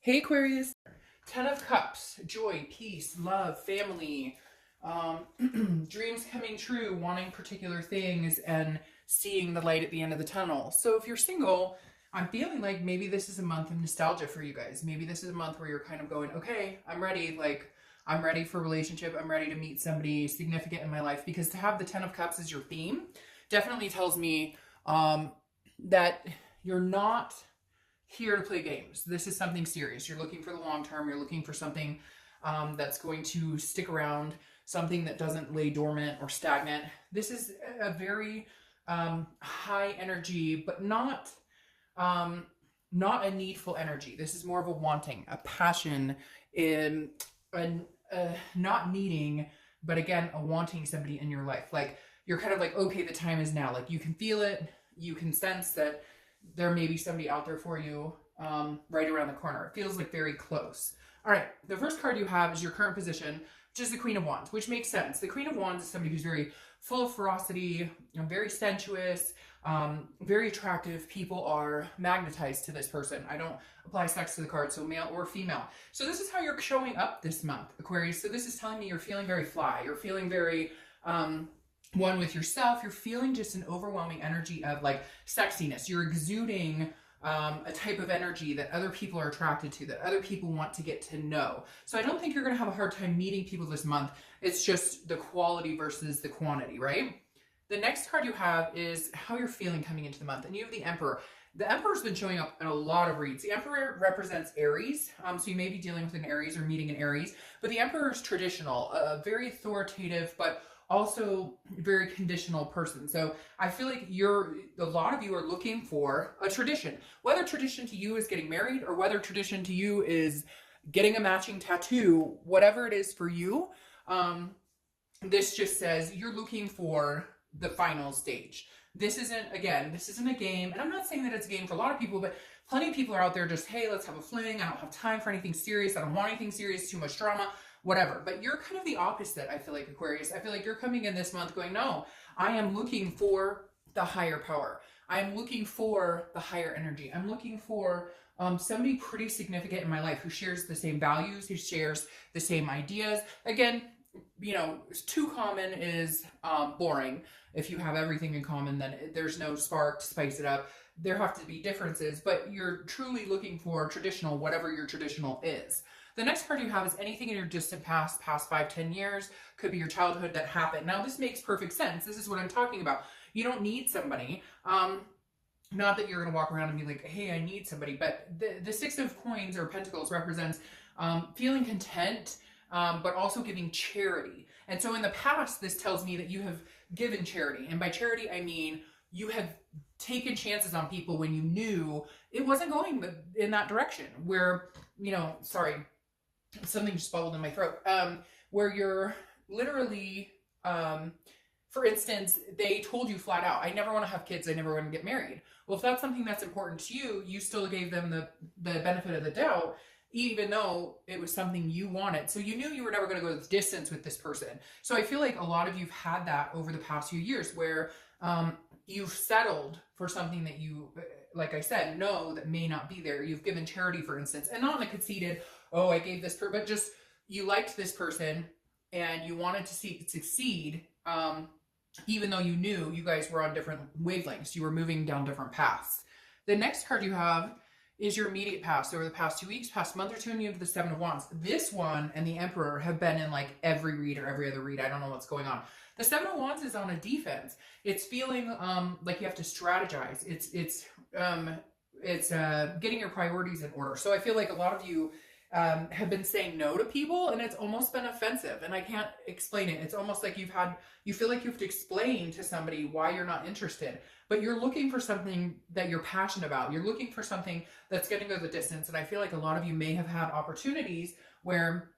Hey Aquarius, 10 of Cups, joy, peace, love, family, dreams coming true, wanting particular things, and seeing the light at the end of the tunnel. So if you're single, I'm feeling like maybe this is a month of nostalgia for you guys. Maybe this is a month where you're kind of going, okay, I'm ready. Like, I'm ready for a relationship. I'm ready to meet somebody significant in my life. Because to have the 10 of Cups as your theme definitely tells me that you're not here to play games. This is something serious. You're looking for the long term. You're looking for something that's going to stick around, something that doesn't lay dormant or stagnant. This is a very high energy, but not a needful energy. This is more of a wanting, a passion, in not needing, but again, a wanting somebody in your life. Like you're kind of like, okay, the time is now. Like you can feel it. You can sense that there may be somebody out there for you right around the corner. It feels like very close. All right, the first card you have is your current position, which is the Queen of Wands, which makes sense. The Queen of Wands is somebody who's very full of ferocity, very sensuous, very attractive. People are magnetized to this person. I don't apply sex to the card, so male or female. So this is how you're showing up this month, Aquarius. So this is telling me you're feeling very fly. You're feeling very one with yourself. You're feeling just an overwhelming energy of like sexiness. You're exuding a type of energy that other people are attracted to, that other people want to get to know. So I don't think you're going to have a hard time meeting people this month. It's just the quality versus the quantity, right? The next card you have is how you're feeling coming into the month. And you have the Emperor. The Emperor's been showing up in a lot of reads. The Emperor represents Aries. So you may be dealing with an Aries or meeting an Aries. But the Emperor is traditional, very authoritative, but also very conditional person. So I feel like a lot of you are looking for a tradition, whether tradition to you is getting married or whether tradition to you is getting a matching tattoo, whatever it is for you. This just says you're looking for the final stage. This isn't a game. And I'm not saying that it's a game for a lot of people, but plenty of people are out there just, hey, let's have a fling. I don't have time for anything serious. I don't want anything serious, too much drama, whatever. But you're kind of the opposite, I feel like, Aquarius. I feel like you're coming in this month going, no, I am looking for the higher power. I'm looking for the higher energy. I'm looking for somebody pretty significant in my life who shares the same values, who shares the same ideas. Again, too common is boring. If you have everything in common, then there's no spark to spice it up. There have to be differences, but you're truly looking for traditional, whatever your traditional is. The next card you have is anything in your distant past 5-10 years, could be your childhood that happened. Now, this makes perfect sense. This is what I'm talking about. You don't need somebody. Not that you're going to walk around and be like, hey, I need somebody. But the Six of Coins or Pentacles represents feeling content, but also giving charity. And so in the past, this tells me that you have given charity. And by charity, I mean you have taken chances on people when you knew it wasn't going in that direction. Where, sorry, something just bubbled in my throat, where you're literally, for instance, they told you flat out, I never want to have kids, I never want to get married. Well, if that's something that's important to you, you still gave them the benefit of the doubt, even though it was something you wanted. So you knew you were never going to go the distance with this person. So I feel like a lot of you've had that over the past few years where you've settled for something that you, like I said, know that may not be there. You've given charity, for instance, and not in a conceited, oh, I gave this person, but just you liked this person and you wanted to see it succeed, even though you knew you guys were on different wavelengths. You were moving down different paths. The next card you have is your immediate past, over the past 2 weeks, past month or two, and you have the Seven of Wands. This one and the Emperor have been in like every read or every other read. I don't know what's going on. The Seven of Wands is on a defense. It's feeling like you have to strategize. It's getting your priorities in order. So I feel like a lot of you have been saying no to people, and it's almost been offensive, and I can't explain it. It's almost like you feel like you have to explain to somebody why you're not interested, but you're looking for something that you're passionate about. You're looking for something that's going to go the distance, and I feel like a lot of you may have had opportunities where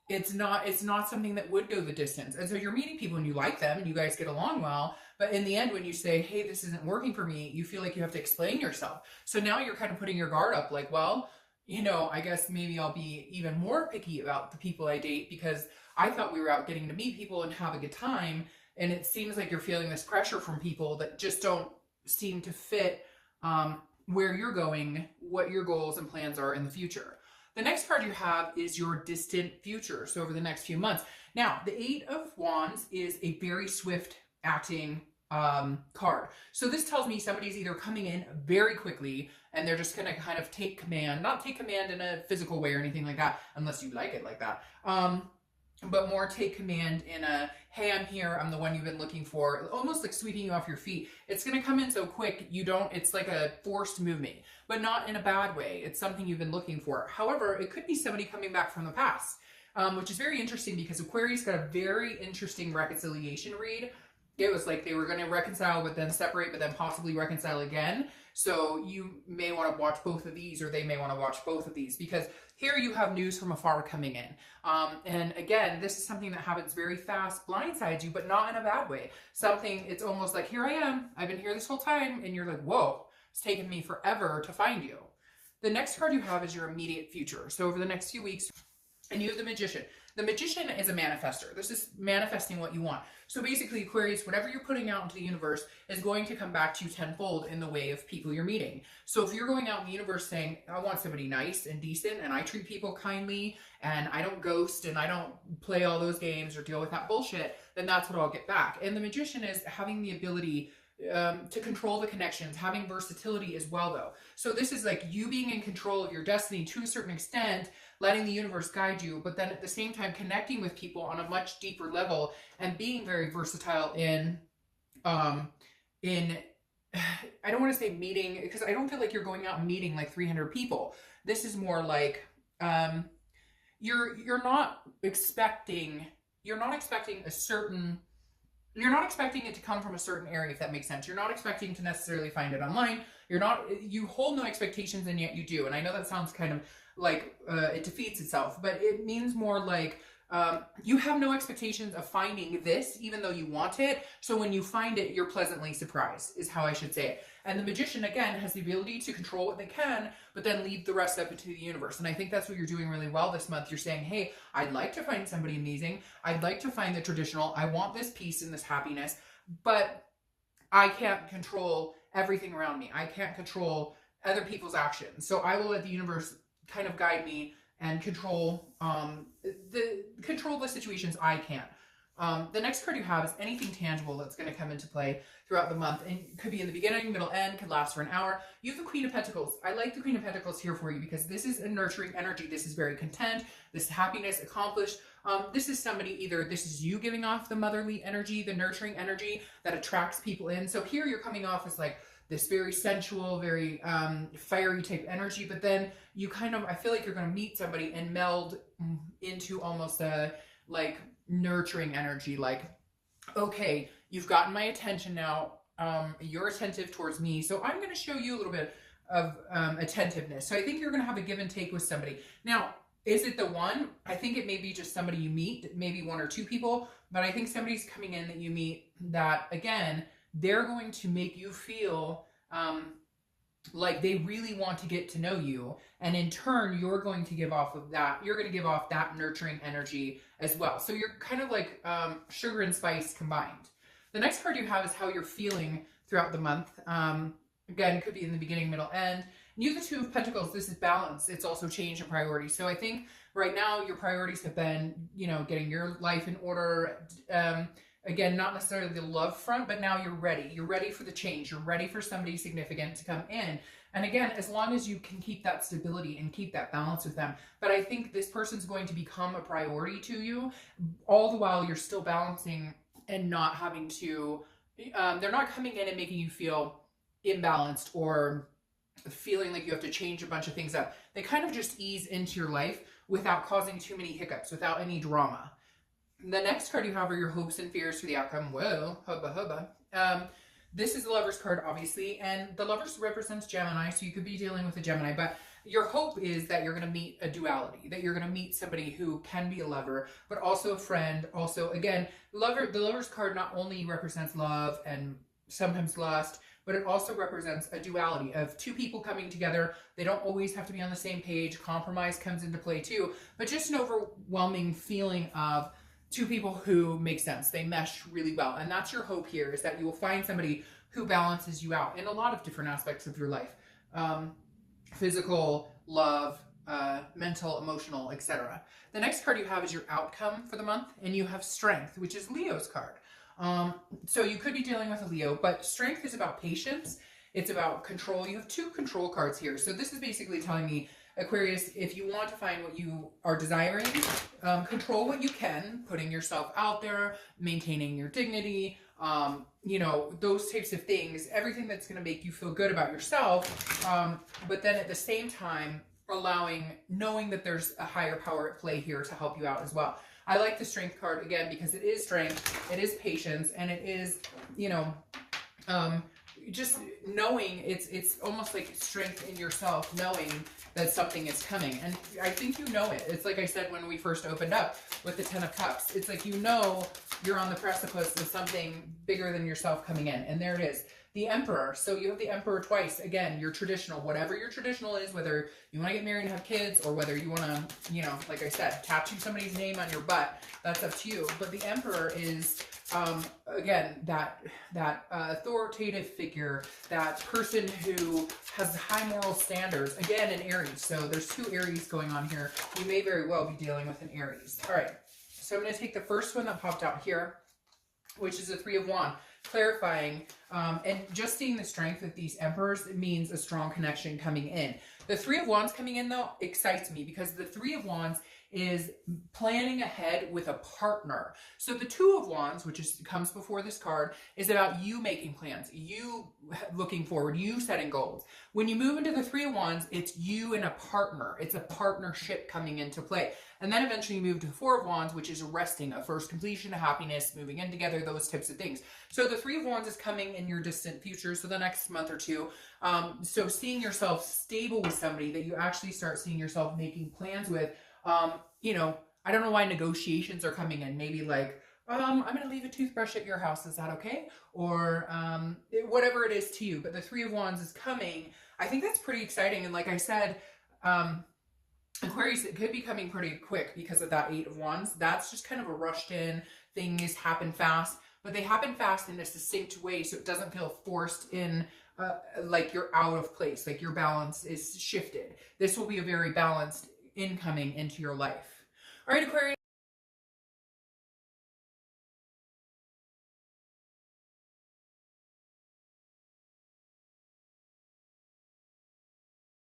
it's not something that would go the distance, and so you're meeting people and you like them and you guys get along well, but in the end, when you say, hey, this isn't working for me, you feel like you have to explain yourself. So now you're kind of putting your guard up, like, well, I guess maybe I'll be even more picky about the people I date because I thought we were out getting to meet people and have a good time. And it seems like you're feeling this pressure from people that just don't seem to fit where you're going, what your goals and plans are in the future. The next card you have is your distant future, so over the next few months. Now, the Eight of Wands is a very swift acting card. So this tells me somebody's either coming in very quickly and they're just going to kind of take command, not take command in a physical way or anything like that, unless you like it like that. But more take command in a, hey, I'm here, I'm the one you've been looking for, almost like sweeping you off your feet. It's going to come in so quick, it's like a forced movement, but not in a bad way. It's something you've been looking for. However, it could be somebody coming back from the past, which is very interesting because Aquarius got a very interesting reconciliation read. It was like they were going to reconcile, but then separate, but then possibly reconcile again. So you may want to watch both of these, or they may want to watch both of these, because here you have news from afar coming in. And again, this is something that happens very fast, blindsides you, but not in a bad way. It's almost like, here I am, I've been here this whole time, and you're like, whoa, it's taken me forever to find you. The next card you have is your immediate future. So over the next few weeks, and you have the Magician. The Magician is a manifester. This is manifesting what you want. So basically, Aquarius, whatever you're putting out into the universe is going to come back to you tenfold in the way of people you're meeting. So if you're going out in the universe saying, I want somebody nice and decent, and I treat people kindly, and I don't ghost, and I don't play all those games or deal with that bullshit, then that's what I'll get back. And the Magician is having the ability to control the connections, having versatility as well, though. So this is like you being in control of your destiny to a certain extent, letting the universe guide you, but then at the same time connecting with people on a much deeper level and being very versatile in I don't want to say meeting, because I don't feel like you're going out and meeting like 300 people. This is more like you're not expecting it to come from a certain area, if that makes sense. You're not expecting to necessarily find it online. You hold no expectations, and yet you do. And I know that sounds kind of like it defeats itself, but it means more like you have no expectations of finding this, even though you want it. So when you find it, you're pleasantly surprised, is how I should say it. And the Magician, again, has the ability to control what they can, but then leave the rest up into the universe. And I think that's what you're doing really well this month. You're saying, hey, I'd like to find somebody amazing. I'd like to find the traditional. I want this peace and this happiness, but I can't control everything around me. I can't control other people's actions. So I will let the universe kind of guide me and control the situations I can. The next card you have is anything tangible that's going to come into play throughout the month, and it could be in the beginning, middle, end, could last for an hour. You have the Queen of Pentacles. I like the Queen of Pentacles here for you because this is a nurturing energy. This is very content. This is happiness, accomplished. This is somebody, this is you giving off the motherly energy, the nurturing energy that attracts people in. So here you're coming off as like this very sensual, very fiery type energy, but then you I feel like you're going to meet somebody and meld into almost a like nurturing energy, like, okay, you've gotten my attention now, you're attentive towards me, so I'm going to show you a little bit of attentiveness. So I think you're going to have a give and take with somebody. Now, is it the one? I think it may be just somebody you meet, maybe one or two people, but I think somebody's coming in that you meet that, again, they're going to make you feel like they really want to get to know you. And in turn, you're going to give off of that. You're going to give off that nurturing energy as well. So you're kind of like sugar and spice combined. The next card you have is how you're feeling throughout the month. Again, it could be in the beginning, middle, end. And you have the Two of Pentacles. This is balance. It's also change and priorities. So I think right now your priorities have been, getting your life in order. Again, not necessarily the love front, but now you're ready. You're ready for the change. You're ready for somebody significant to come in. And again, as long as you can keep that stability and keep that balance with them. But I think this person's going to become a priority to you, all the while you're still balancing and not having to, they're not coming in and making you feel imbalanced or feeling like you have to change a bunch of things up. They kind of just ease into your life without causing too many hiccups, without any drama. The next card you have are your hopes and fears for the outcome. Whoa, hubba hubba. This is the Lover's card, obviously, and the Lover's represents Gemini, so you could be dealing with a Gemini, but your hope is that you're going to meet a duality, that you're going to meet somebody who can be a lover, but also a friend. Also, again, the Lover's card not only represents love and sometimes lust, but it also represents a duality of two people coming together. They don't always have to be on the same page. Compromise comes into play too, but just an overwhelming feeling of two people who make sense. They mesh really well. And that's your hope here, is that you will find somebody who balances you out in a lot of different aspects of your life. physical, love, mental, emotional, etc. The next card you have is your outcome for the month, and you have strength, which is Leo's card. So you could be dealing with a Leo, but strength is about patience. It's about control. You have 2 control cards here. So this is basically telling me, Aquarius, if you want to find what you are desiring, control what you can, putting yourself out there, maintaining your dignity, you know, those types of things, everything that's going to make you feel good about yourself. But then at the same time, knowing that there's a higher power at play here to help you out as well. I like the strength card again because it is strength, it is patience, and it is, you know, just knowing it's almost like strength in yourself, knowing that something is coming. And I think you know it. It's like I said when we first opened up with the 10 of Cups. It's like, you know, you're on the precipice of something bigger than yourself coming in. And there it is. The Emperor. So you have the Emperor twice. Again, your traditional, whatever your traditional is, whether you want to get married and have kids, or whether you want to, you know, like I said, tattoo somebody's name on your butt, that's up to you. But the Emperor is, again, that authoritative figure, that person who has high moral standards, again, in Aries. So there's 2 Aries going on here. You may very well be dealing with an Aries. All right. So I'm going to take the first one that popped out here, which is the 3 of Wands. Clarifying, and just seeing the strength of these emperors, it means a strong connection coming in. The 3 of Wands coming in, though, excites me because the 3 of Wands is planning ahead with a partner. So the 2 of Wands, which comes before this card, is about you making plans, you looking forward, you setting goals. When you move into the 3 of Wands, it's you and a partner. It's a partnership coming into play. And then eventually you move to the 4 of Wands, which is resting, a first completion, a happiness, moving in together, those types of things. So the 3 of Wands is coming in your distant future, so the next month or 2. So seeing yourself stable with somebody that you actually start seeing yourself making plans with. You know, I don't know why negotiations are coming in. Maybe like, I'm going to leave a toothbrush at your house. Is that okay? Or whatever it is to you. But the 3 of Wands is coming. I think that's pretty exciting. And like I said, Aquarius, it could be coming pretty quick because of that 8 of Wands. That's just kind of a rushed in. Things happen fast, but they happen fast in a succinct way, so it doesn't feel forced in, like you're out of place, like your balance is shifted. This will be a very balanced incoming into your life. All right, Aquarius.